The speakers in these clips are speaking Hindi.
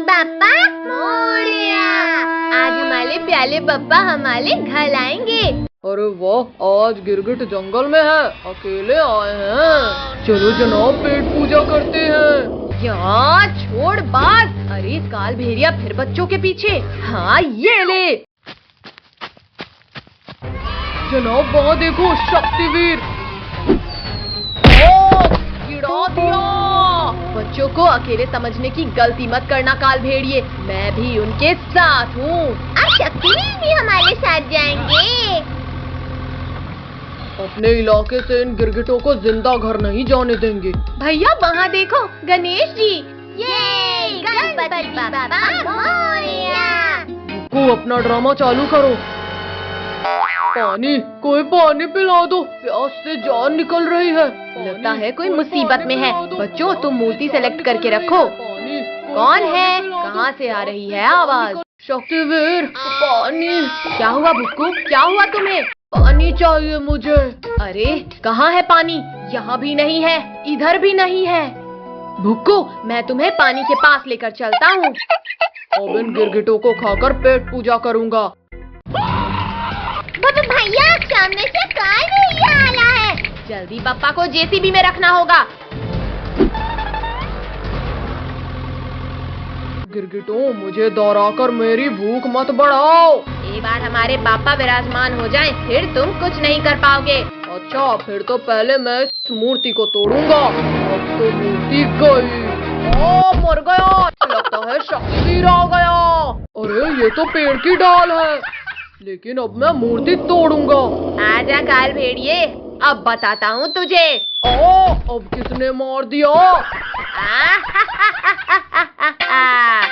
बापा मोरया। आज हमारे प्याले बापा हमारे घर आएंगे। अरे वाह, आज गिरगिट जंगल में है, अकेले आए हैं। चलो जनाब, पेट पूजा करते हैं। यार छोड़ बात। अरे काल भेड़िया फिर बच्चों के पीछे। हाँ ये ले। जनाब वहाँ देखो, शक्तिवीर। गिरा दिया। बच्चों को अकेले समझने की गलती मत करना काल भेड़िए, मैं भी उनके साथ हूँ। अब शक्तिवीर भी हमारे साथ जाएंगे। अपने इलाके से इन गिरगिटों को जिंदा घर नहीं जाने देंगे। भैया वहाँ देखो, गणेश जी। ये गणपति बापा मोरया। को अपना ड्रामा चालू करो। पानी, कोई पानी पिला दो, प्यास से जान निकल रही है। लगता है कोई मुसीबत में है। बच्चों तुम मूर्ति सेलेक्ट करके रखो। कौन है? कहाँ से आ रही है आवाज? शक्तिवीर, पानी। क्या हुआ भुक्कू, क्या हुआ तुम्हें? पानी चाहिए मुझे। अरे कहाँ है पानी? यहाँ भी नहीं है, इधर भी नहीं है। भुक्कू मैं तुम्हें पानी के पास लेकर चलता हूँ। अब इन गिरगिटों को खाकर पेट पूजा करूँगा। भैया सामने से काल भेड़िया आ रहा है। जल्दी पापा को जेसीबी में रखना होगा। गिरगिटों, मुझे दौड़ाकर मेरी भूख मत बढ़ाओ। एक बार हमारे पापा विराजमान हो जाएं, फिर तुम कुछ नहीं कर पाओगे। अच्छा, फिर तो पहले मैं इस मूर्ति को तोड़ूंगा। अब तो मूर्ति गई। मर गया। लगता है शक्तिवीर आ गया। अरे ये तो पेड़ की डाल है, लेकिन अब मैं मूर्ति तोड़ूंगा। आजा काल भेड़िए, अब बताता हूँ तुझे। अब किसने मार दिया?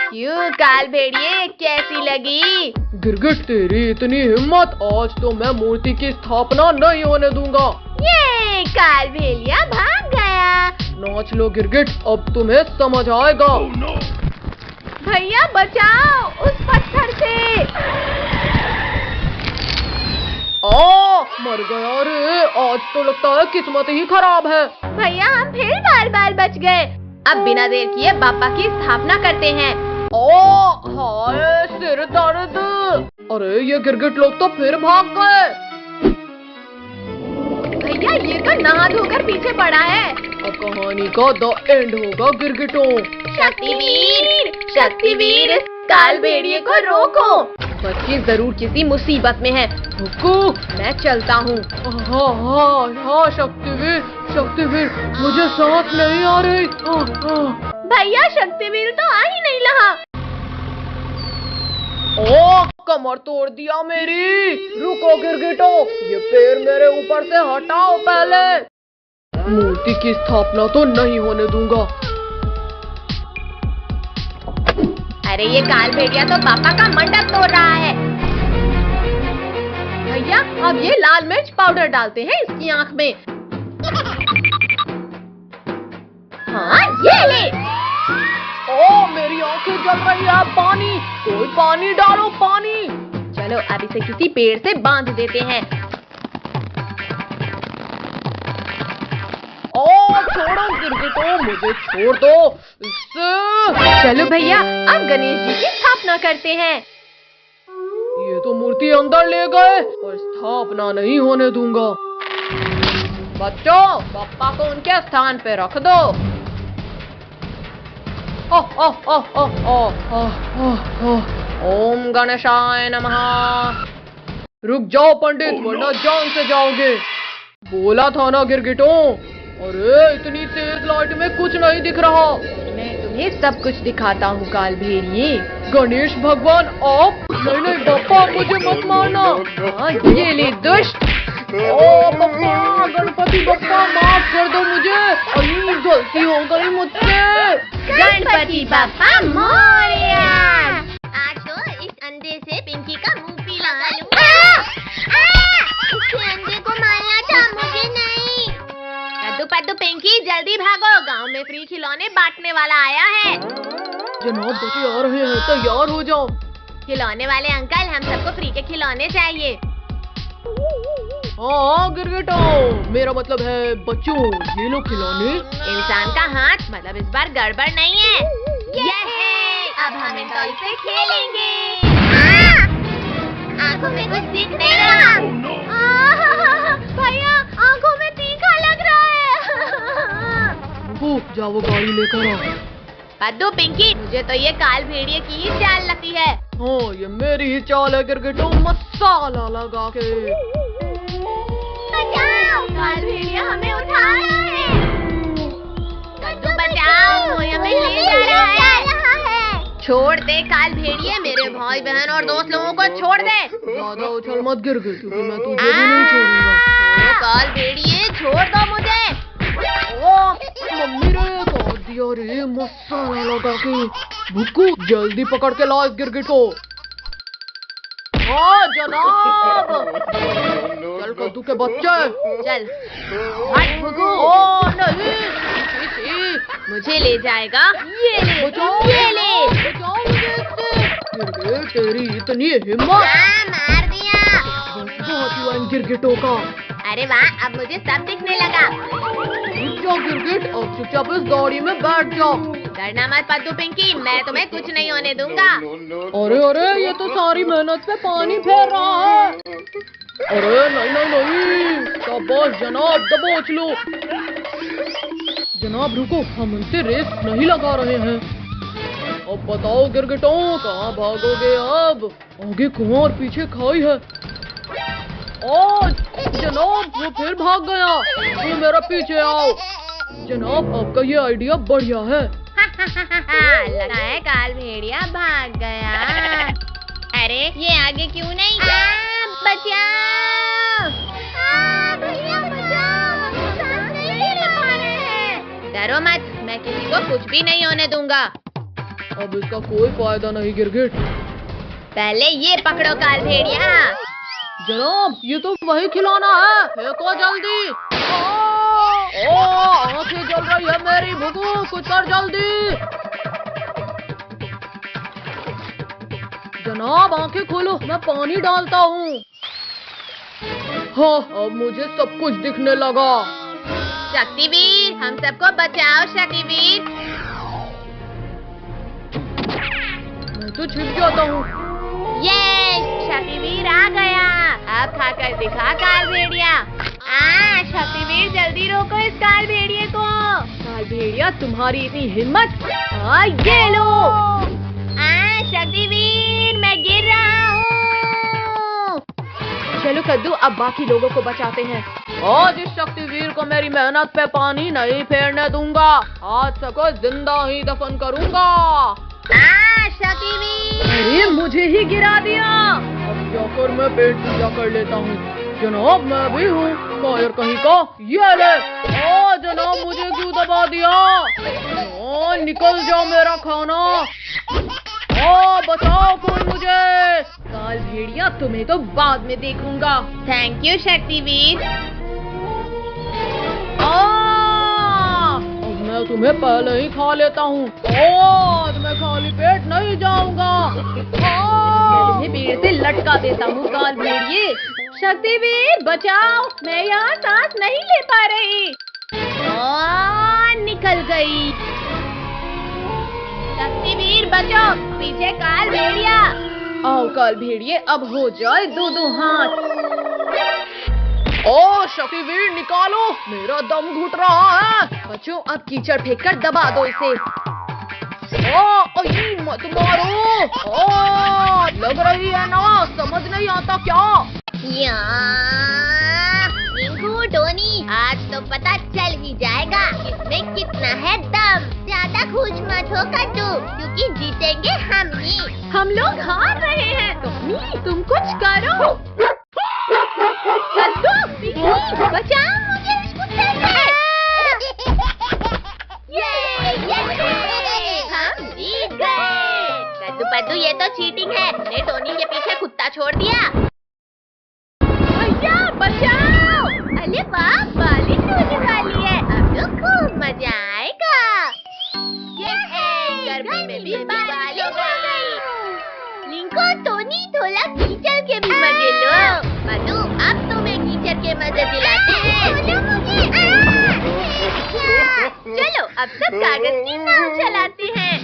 क्यों काल भेड़िए, कैसी लगी? गिरगिट तेरी इतनी हिम्मत, आज तो मैं मूर्ति की स्थापना नहीं होने दूंगा। ये काल भेड़िया भाग गया। नाच लो गिरगिट, अब तुम्हें समझ आएगा। भैया बचाओ उस पत्थर से। मर गया रे। आज तो लगता है किस्मत ही खराब है। भैया हम फिर बार बच गए। अब बिना देर किए बापा की स्थापना करते हैं। हाय सिर दर्द। अरे ये गिरगिट लोग तो फिर भाग गए। भैया ये तो नहा धोकर पीछे पड़ा है। अब कहानी का द एंड होगा गिरगिटों। शक्तिवीर, शक्तिवीर, काल भेड़िए को रोको। बच्चे जरूर किसी मुसीबत में है। भुक्कू मैं चलता हूँ। हाँ शक्तिवीर, शक्तिवीर, मुझे सांस नहीं आ रही। भैया शक्तिवीर तो आ ही नहीं रहा। कमर तोड़ दिया मेरी। रुको गिरगिटों, ये पैर मेरे ऊपर से हटाओ पहले। मूर्ति की स्थापना तो नहीं होने दूंगा। अरे ये काल भेड़िया तो पापा का मंडप तोड़ रहा है। भैया अब ये लाल मिर्च पाउडर डालते हैं इसकी आंख में। हाँ ये ले। मेरी आंखें जल रही है। पानी, कोई पानी डालो, पानी। चलो अब इसे किसी पेड़ से बांध देते हैं। छोड़ो गिरगिटों, मुझे छोड़ दो इससे। चलो भैया अब गणेश जी की स्थापना करते हैं। ये तो मूर्ति अंदर ले गए और स्थापना नहीं होने दूंगा। बच्चों, पापा को उनके स्थान पे रख दो। ओम गणेशाय नमः। रुक जाओ पंडित, वरना जान से जाओगे। बोला था ना गिरगिटों। अरे इतनी तेज लाइट में कुछ नहीं दिख रहा। मैं तुम्हें सब कुछ दिखाता हूँ काल भेड़िए। गणेश भगवान आप? नहीं पापा, मुझे मत मारना। ये ले दुष्ट। पापा, गणपति बप्पा माफ कर दो मुझे। गलती हो गई मुझसे। गणपति बप्पा मोरया। आज तो इस अंडे से पिंकी का मुंह पीला कर लूंगा। इसके अंडे को मारना था, मुझे नहीं। कद्दू पद्दू पिंकी जल्दी भागो, गांव में फ्री खिलौने बांटने वाला आया है। जनाब बच्चे आ रहे हैं, तैयार हो जाओ। खिलौने वाले अंकल, हम सबको फ्री के खिलौने चाहिए। हाँ गिरगिटों, मेरा मतलब है बच्चों, ये लो खिलौने। इंसान का हाथ, मतलब इस बार गड़बड़ नहीं है। ये अब हम वो गाड़ी लेकर आ। पद्दू पिंकी, मुझे तो ये काल भेड़िए की ही चाल लगती है। हाँ, ये मेरी ही चाल है गिरगिटो, मसाला लगा के। बचाओ, काल भेड़िया हमें उठा रहा है। कद्दू बचाओ, वो हमें ले जा रहा है। छोड़ दे काल भेड़िए, मेरे भाई बहन और दोस्त लोगों को छोड़ दे। ज्यादा उछल मत गिरगिट, क्योंकि मैं तुझे भी नहीं छोड़ूंगा। काल भेड़िए छोड़ दो मुझे। ओ मम्मी रे, काट दिया रे मसाला लगा के। भुक्कू, जल्दी पकड़ के लाओ इस गिरगिट को। हाँ जनाब। चल कद्दू के बच्चे, चल हट भुगू। ओ नहीं, मुझे ले जाएगा। ये ले, बचाओ, ये ले। बचाओ मुझे इससे। गिरगिट, तेरी इतनी हिम्मत। मार दिया। बहुत हुआ इन गिरगिटों का। अरे वाह, अब मुझे सब दिखने लगा। जाओ गिरगिट, अब चुपचाप इस गाड़ी में बैठ जाओ। डरना मत पद्दू पिंकी, मैं तुम्हें कुछ नहीं होने दूंगा। अरे अरे, ये तो सारी मेहनत पे पानी फेर रहा है। अरे नहीं नहीं नहीं, शाबाश जनाब, दबोच लो। जनाब रुको, हम उनसे रेस नहीं लगा रहे हैं। अब बताओ गिरगिटों, कहाँ भागोगे अब? आगे कुआं और पीछे खाई है। ओ जनाब, वो फिर भाग गया। तुम मेरा पीछे आओ। जनाब, आपका ये आइडिया बढ़िया है। लगा है काल भेड़िया भाग गया। अरे ये आगे क्यों नहीं? बचाओ! भैया बचाओ! हम सांस नहीं ले पा रहे हैं। डरो मत, मैं किसी को कुछ भी नहीं होने दूंगा। अब इसका कोई फायदा नहीं गिरगिट। पहले ये पकड़ो काल भेड़िया। जनाब, ये तो वही खिलौना है, फेंको जल्दी। ओ आंखें जल रही है मेरी, भुगू कुछ कर जल्दी। जनाब आंखें खोलो, मैं पानी डालता हूँ। हाँ, अब मुझे सब कुछ दिखने लगा। शक्तिवीर, हम सबको बचाओ शक्तिवीर। मैं तो छिप जाता हूँ। ये शक्तिवीर आ गया। अब खाकर दिखा काल भेड़िया। शक्तिवीर जल्दी रोको इस काल भेड़िए को। काल भेड़िया, तुम्हारी इतनी हिम्मत? ये लो। शक्तिवीर, मैं गिर रहा हूँ। चलो कद्दू, अब बाकी लोगों को बचाते हैं। आज इस शक्तिवीर को मेरी मेहनत पे पानी नहीं फेरने दूंगा। आज सबको जिंदा ही दफन करूंगा। शक्तिवीर! अरे मुझे ही गिरा दिया। अब जाकर मैं पेट पूजा कर लेता हूँ। जनाब, मैं भी हूँ कायर कहीं का। ये ले। ओ जनाब, मुझे क्यों दबा दिया? ओ निकल जाओ मेरा खाना। ओ बचाओ कोई मुझे। काल भेड़िया, तुम्हें तो बाद में देखूंगा। Thank you Shaktiveer. अब मैं तुम्हें पहले ही खा लेता हूँ। आज मैं खाली पेट नहीं जाऊंगा। तुम्हें पेड़ से लटका देता हूँ काल भेड़िए। शक्तिवीर बचाओ, मैं यहाँ सांस नहीं ले पा रही। निकल गई। शक्तिवीर बचाओ, पीछे काल भेड़िया। आओ काल भेड़िए, अब हो जाए दो दो हाथ। ओ शक्तिवीर निकालो, मेरा दम घुट रहा है। बच्चों, अब कीचड़ फेंक कर दबा दो इसे। मत मारो। लग रही है ना, समझ नहीं आता क्या? रिंकू, टोनी, आज तो पता चल ही जाएगा इसमें कितना है दम। ज्यादा खुश मत हो कद्दू, क्योंकि जीतेंगे हम ही। हम लोग हार रहे हैं। टोनी, तुम कुछ करो। कद्दू, बचाओ मुझे इस कुत्ते से। हम जीत गए। कद्दू पद्दू, ये तो चीटिंग है। ने टोनी के पीछे कुत्ता छोड़ दिया। भैया बचाओ! अरे वाह, बारिश होने वाली है। अब तो खूब मजा आएगा। गर्मी में भी बारिश हो गई। लिंको, टोनी, थोड़ा कीचड़ के भी मजे लो। पद्दू, अब तुम्हें कीचड़ के मजे दिलाते हैं। चलो, अब सब कागज की नाव चलाते हैं।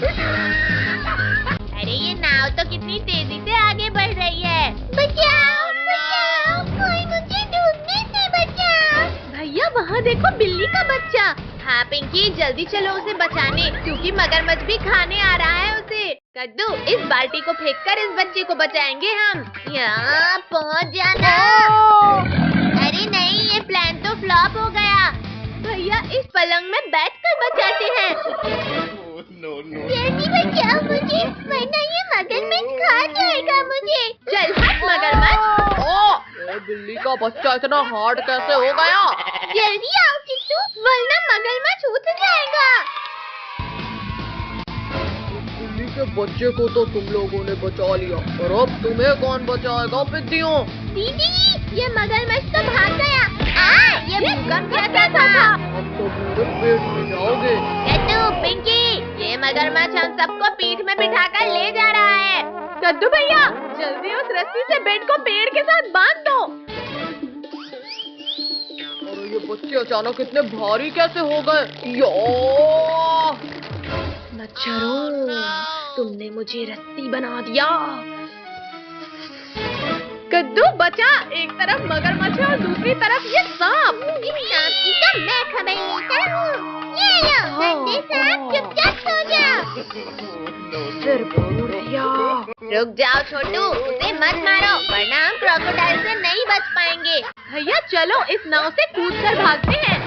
अरे ये नाव तो कितनी तेजी से आगे बढ़ रही है। बचाओ, बचाओ, कोई मुझे डूबने से बचाओ। भैया, वहाँ देखो बिल्ली का बच्चा। हाँ पिंकी, जल्दी चलो उसे बचाने, क्योंकि मगरमच्छ भी खाने आ रहा है उसे। कद्दू, इस बाल्टी को फेंककर इस बच्चे को बचाएंगे हम। यहाँ पहुँच जाना। अरे नहीं, ये प्लान तो फ्लॉप हो गया। भैया, इस पलंग में बैठकर बचाते हैं। जल्दी बचाओ मुझे, वरना ये मगरमच्छ खा जाएगा मुझे। चल हट मगरमच्छ। ये बिल्ली का बच्चा इतना हार्ड कैसे हो गया? जल्दी आओ किट्टू, वरना मगरमच्छ उठ जाएगा। बिल्ली के बच्चे को तो तुम लोगों ने बचा लिया, और अब तुम्हें कौन बचाएगा पिद्दियों? दीदी, ये मगरमच्छ तो भाग गया। ये भूकंप कैसा था? अब तो मेरे पेट में जाओगे। कद्दू, पिंकी, ये मगरमच्छ हम सबको पीठ में बिठाकर ले जा रहा है। कद्दू भैया, जल्दी उस रस्सी से बेड को पेड़ के साथ बांध दो। और ये बच्चे अचानक इतने भारी कैसे हो गए? यो! मच्छरों, तुमने मुझे रस्सी बना दिया। कद्दू बचा, एक तरफ मगरमच्छ और दूसरी तरफ ये सांप। इस सांप की तो मैं खबर लेता हूँ। ये लो गंदे सांप, चुपचाप सो जाओ। सिर फोड़ दिया। रुक जाओ छोटू, उसे मत मारो, वरना हम क्रोकोडाइल से नहीं बच पाएंगे। भैया चलो, इस नाव से कूदकर भागते हैं।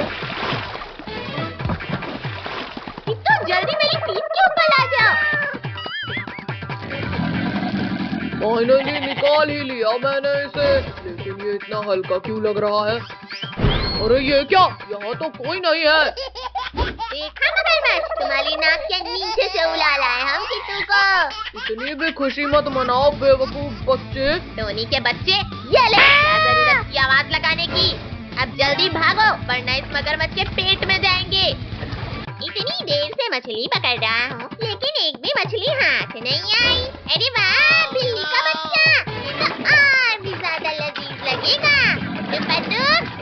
तो जल्दी मेरी पीठ के ऊपर आ जाओ। फाइनली निकाल ही लिया मैंने इसे, लेकिन ये इतना हल्का क्यों लग रहा है? अरे ये क्या? यहाँ तो कोई नहीं है। देखा मगरमच्छ, तुम्हारी नाक के नीचे से उड़ा लाए हम किट्टू को। इतनी भी खुशी मत मनाओ बेवकूफ बच्चे। टोनी के बच्चे, ये ले जरूरत की आवाज लगाने की। अब जल्दी भागो, वरना इस मगरमच्छ के पेट में जाएंगे। इतनी देर से मछली पकड़ रहा हूँ, लेकिन एक भी मछली हाथ नहीं आई। अरे वाह, बिल्ली का बच्चा, ये तो और भी ज्यादा लजीज लगेगा।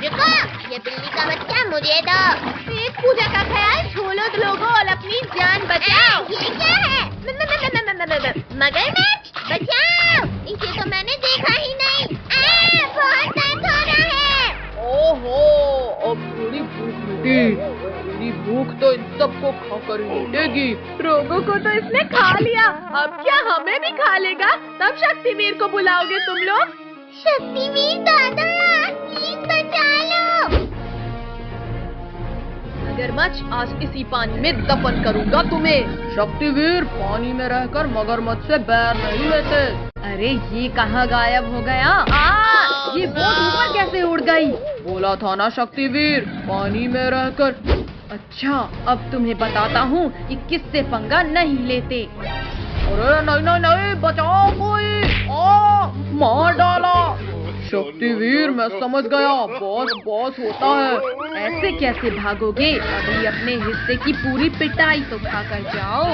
रुको, ये बिल्ली का बच्चा मुझे दो। पेट पूजा का ख्याल छोड़ो लोगों और अपनी जान बचाओ। ये क्या है? मगरमच्छ, बचाओ, इसे तो मैंने देखा ही नहीं। बहुत दर्द हो रहा है। ओहो, अब थोड़ी भूख मिटी। मेरी भूख तो इन सबको खाकर ही मिटेगी। रोगों को तो इसने खा लिया, अब क्या हमें भी खा लेगा? तब शक्तिवीर को बुलाओगे तुम लोग? शक्तिवीर दादा, प्लीज बचा लो। मगरमच्छ, आज इसी पानी में दफन करूंगा तुम्हें। शक्तिवीर, पानी में रहकर मगरमच्छ से बैर नहीं लेते। अरे ये कहाँ गायब हो गया? ये बोट ऊपर कैसे उड़ गई? बोला था ना शक्तिवीर, पानी में रहकर। अच्छा, अब तुम्हें बताता हूँ कि किससे पंगा नहीं लेते। अरे नहीं नहीं नहीं, बचाओ कोई। मार डाला। शक्तिवीर, मैं समझ गया, बॉस बॉस होता है। ऐसे कैसे भागोगे? अभी अपने हिस्से की पूरी पिटाई तो खाकर जाओ।